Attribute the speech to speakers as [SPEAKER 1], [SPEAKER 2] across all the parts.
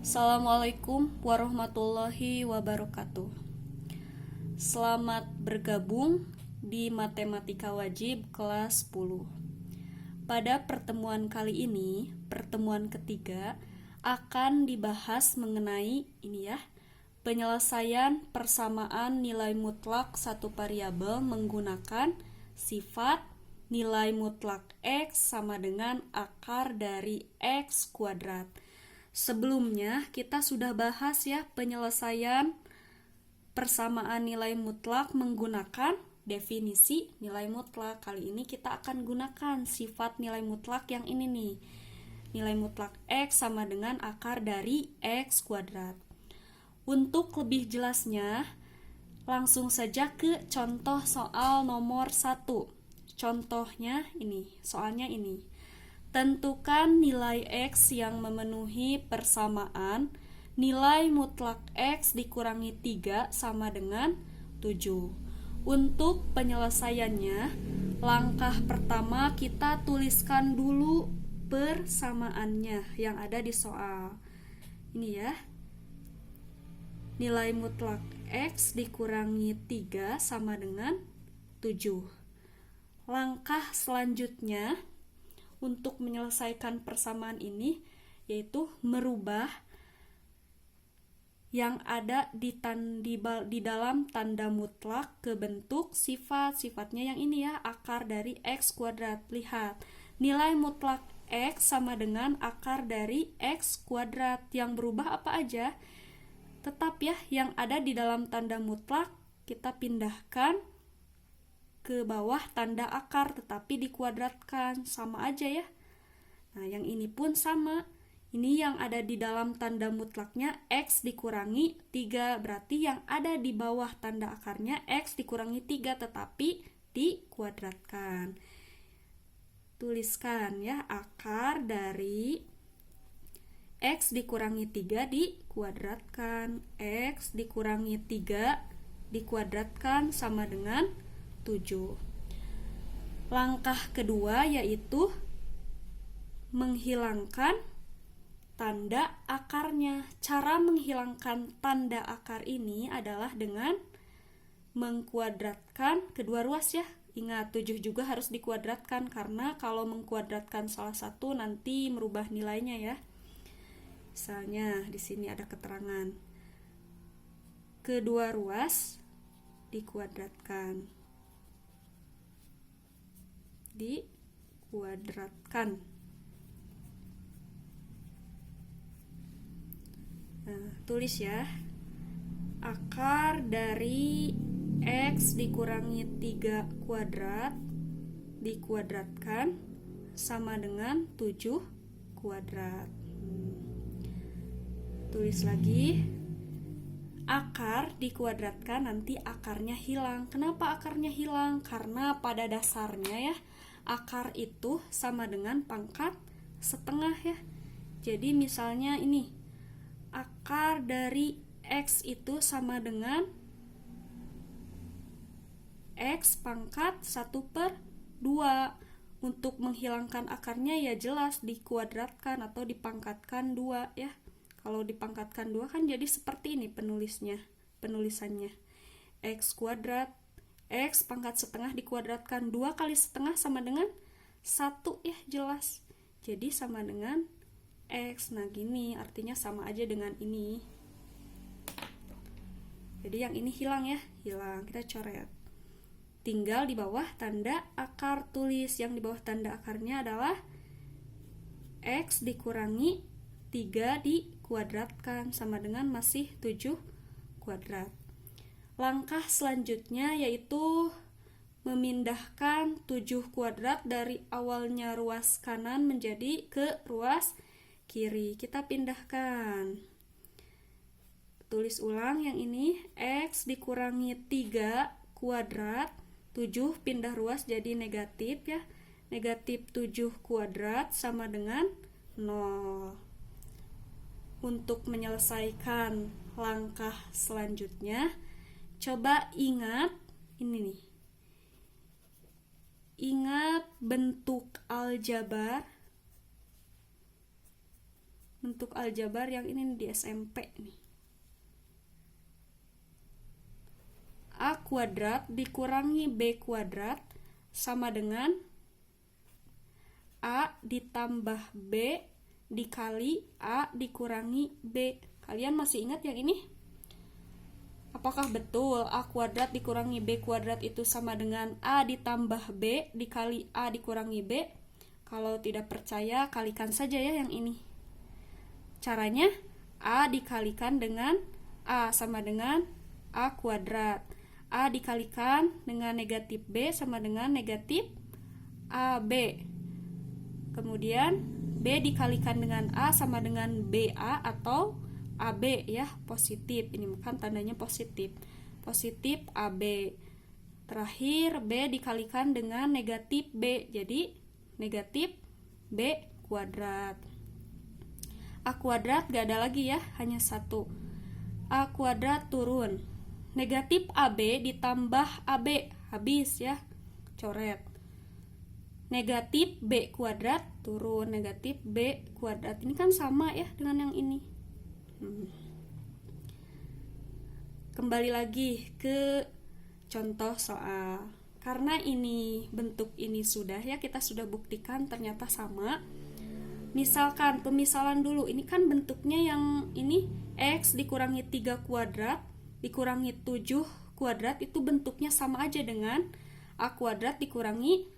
[SPEAKER 1] Assalamualaikum warahmatullahi wabarakatuh. Selamat bergabung di Matematika Wajib kelas 10. Pada pertemuan kali ini, pertemuan ketiga, akan dibahas mengenai penyelesaian persamaan nilai mutlak satu variabel menggunakan sifat nilai mutlak X sama dengan akar dari X kuadrat. Sebelumnya kita sudah bahas ya penyelesaian persamaan nilai mutlak menggunakan definisi nilai mutlak. Kali ini kita akan gunakan sifat nilai mutlak yang ini nih. Nilai mutlak X sama dengan akar dari X kuadrat. Untuk lebih jelasnya, langsung saja ke contoh soal nomor 1. Contohnya ini, soalnya ini. Tentukan nilai X yang memenuhi persamaan nilai mutlak X dikurangi 3 sama dengan 7. Untuk penyelesaiannya, langkah pertama kita tuliskan dulu persamaannya yang ada di soal. Ini ya. Nilai mutlak X dikurangi 3 sama dengan 7. Langkah selanjutnya untuk menyelesaikan persamaan ini yaitu merubah yang ada di dalam tanda mutlak ke bentuk sifat-sifatnya yang ini ya, akar dari X kuadrat. Lihat, nilai mutlak X sama dengan akar dari X kuadrat. Yang berubah apa aja? Tetap ya, yang ada di dalam tanda mutlak kita pindahkan ke bawah tanda akar tetapi dikuadratkan, sama aja ya. Nah, yang ini pun sama. Ini yang ada di dalam tanda mutlaknya X dikurangi 3, berarti yang ada di bawah tanda akarnya X dikurangi 3 tetapi dikuadratkan. Tuliskan ya, akar dari X dikurangi 3 dikuadratkan. X dikurangi 3 dikuadratkan sama dengan 7. Langkah kedua yaitu menghilangkan tanda akarnya. Cara menghilangkan tanda akar ini adalah dengan mengkuadratkan kedua ruas ya. Ingat, 7 juga harus dikuadratkan karena kalau mengkuadratkan salah satu nanti merubah nilainya ya. Misalnya di sini ada keterangan kedua ruas dikuadratkan. Nah, tulis ya, akar dari X dikurangi 3 kuadrat dikuadratkan sama dengan 7 kuadrat. Tulis lagi, akar dikuadratkan, nanti akarnya hilang. Kenapa akarnya hilang? Karena pada dasarnya ya, akar itu sama dengan pangkat setengah ya. Jadi misalnya ini, akar dari X itu sama dengan X pangkat 1/2. Untuk menghilangkan akarnya ya jelas dikuadratkan atau dipangkatkan 2 ya. Kalau dipangkatkan 2 kan jadi seperti ini penulisannya. X kuadrat, X pangkat setengah dikuadratkan 2 kali setengah sama dengan 1 ya, jelas. Jadi sama dengan X. Nah gini, artinya sama aja dengan ini. Jadi yang ini hilang ya, hilang. Kita coret. Tinggal di bawah tanda akar tulis. Yang di bawah tanda akarnya adalah X dikurangi 3 dikuadratkan sama dengan masih 7 kuadrat. Langkah selanjutnya yaitu memindahkan 7 kuadrat dari awalnya ruas kanan menjadi ke ruas kiri. Kita pindahkan. Tulis ulang yang ini, X dikurangi 3 kuadrat, 7 pindah ruas jadi negatif ya. Negatif 7 kuadrat sama dengan 0. Untuk menyelesaikan langkah selanjutnya, coba ingat ini nih. Ingat bentuk aljabar bentuk aljabar yang ini di SMP nih. A kuadrat dikurangi B kuadrat sama dengan A ditambah B dikali A dikurangi B. Kalian masih ingat yang ini? Apakah betul A kuadrat dikurangi B kuadrat itu sama dengan A ditambah B dikali A dikurangi B? Kalau tidak percaya, kalikan saja ya yang ini. Caranya, A dikalikan dengan A sama dengan A kuadrat. A dikalikan dengan negatif B sama dengan negatif AB. Kemudian, B dikalikan dengan A sama dengan BA atau AB ya, positif. Ini kan tandanya positif. Positif AB. Terakhir, B dikalikan dengan negatif B. Jadi, negatif B kuadrat. A kuadrat gak ada lagi ya, hanya satu. A kuadrat turun. Negatif AB ditambah AB, habis ya, coret. Negatif B kuadrat turun, negatif B kuadrat. Ini kan sama ya dengan yang ini. Kembali lagi ke contoh soal. Karena ini bentuk ini sudah ya, kita sudah buktikan ternyata sama. Misalkan pemisalan dulu, ini kan bentuknya yang ini X dikurangi 3 kuadrat dikurangi 7 kuadrat, itu bentuknya sama aja dengan A kuadrat dikurangi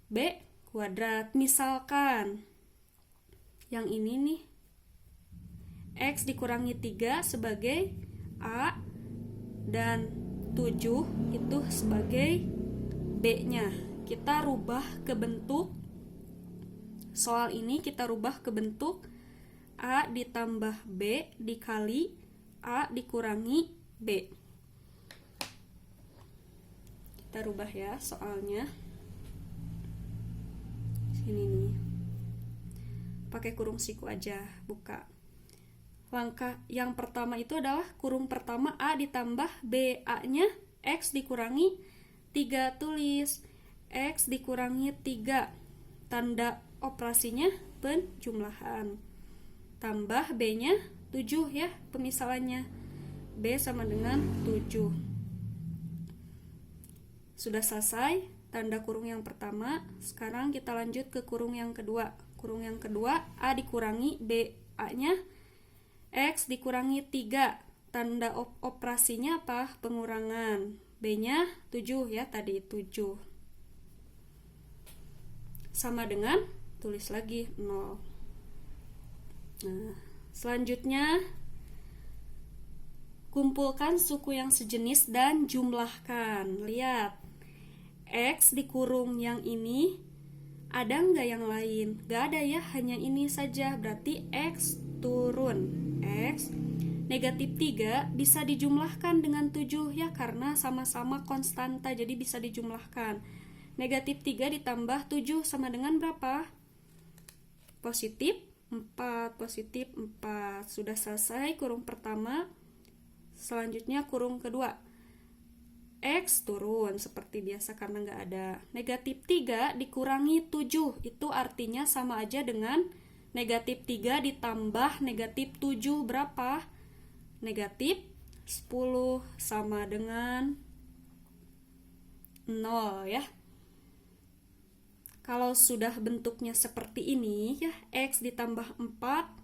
[SPEAKER 1] B kuadrat. Misalkan yang ini nih, X dikurangi 3 sebagai A dan 7 itu sebagai B-nya. Kita rubah ke bentuk, soal ini kita rubah ke bentuk A ditambah B dikali A dikurangi B. Kita rubah ya soalnya. Sini nih. Pakai kurung siku aja, buka. Langkah yang pertama itu adalah kurung pertama A ditambah B. A-nya X dikurangi 3, tulis X dikurangi 3. Tanda operasinya penjumlahan. Tambah B-nya 7 ya, pemisalannya. B sama dengan 7. Sudah selesai tanda kurung yang pertama. Sekarang kita lanjut ke kurung yang kedua. Kurung yang kedua, A dikurangi B. A-nya X dikurangi 3. Tanda operasinya apa? Pengurangan. B-nya 7 ya, tadi 7. Sama dengan, tulis lagi 0. Nah, selanjutnya kumpulkan suku yang sejenis dan jumlahkan. Lihat, X dikurung yang ini, ada nggak yang lain? Nggak ada ya, hanya ini saja. Berarti X turun. X negatif 3 bisa dijumlahkan dengan 7 ya, karena sama-sama konstanta, jadi bisa dijumlahkan. Negatif 3 ditambah 7 sama dengan berapa? Positif 4, positif 4. Sudah selesai kurung pertama. Selanjutnya kurung kedua. X turun seperti biasa karena nggak ada. Negatif 3 dikurangi 7. Itu artinya sama aja dengan negatif 3 ditambah negatif 7 berapa? Negatif 10 sama dengan 0 ya. Kalau sudah bentuknya seperti ini ya, X ditambah 4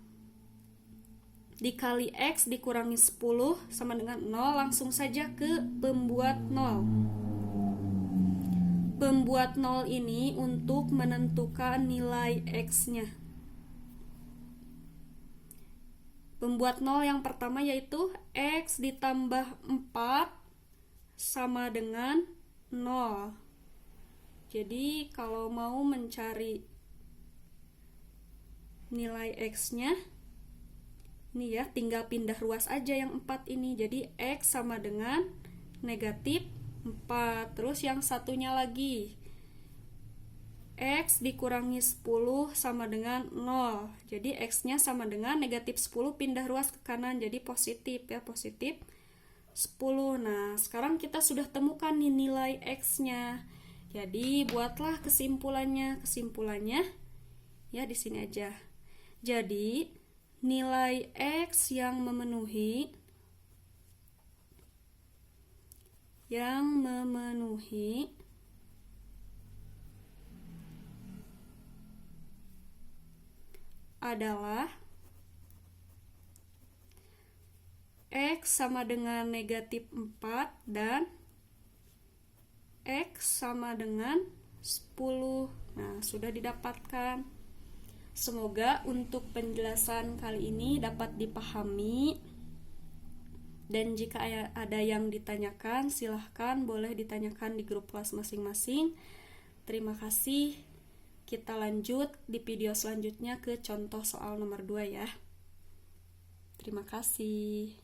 [SPEAKER 1] dikali X dikurangi 10 sama dengan 0, langsung saja ke pembuat 0. Pembuat 0 ini untuk menentukan nilai X-nya. Pembuat 0 yang pertama yaitu X ditambah 4 sama dengan 0. Jadi kalau mau mencari nilai X-nya, ini ya, tinggal pindah ruas aja yang 4 ini. Jadi X sama dengan negatif 4. Terus yang satunya lagi, X dikurangi 10 sama dengan 0. Jadi X-nya sama dengan negatif 10, pindah ruas ke kanan, jadi positif ya, positif 10. Nah, sekarang kita sudah temukan nih nilai X-nya. Jadi buatlah kesimpulannya. Kesimpulannya ya di sini aja. Jadi, nilai X yang memenuhi adalah X sama dengan negatif 4 dan X sama dengan 10. Nah, sudah didapatkan. Semoga untuk penjelasan kali ini dapat dipahami. Dan jika ada yang ditanyakan, silahkan boleh ditanyakan di grup kelas masing-masing. Terima kasih. Kita lanjut di video selanjutnya ke contoh soal nomor 2 ya. Terima kasih.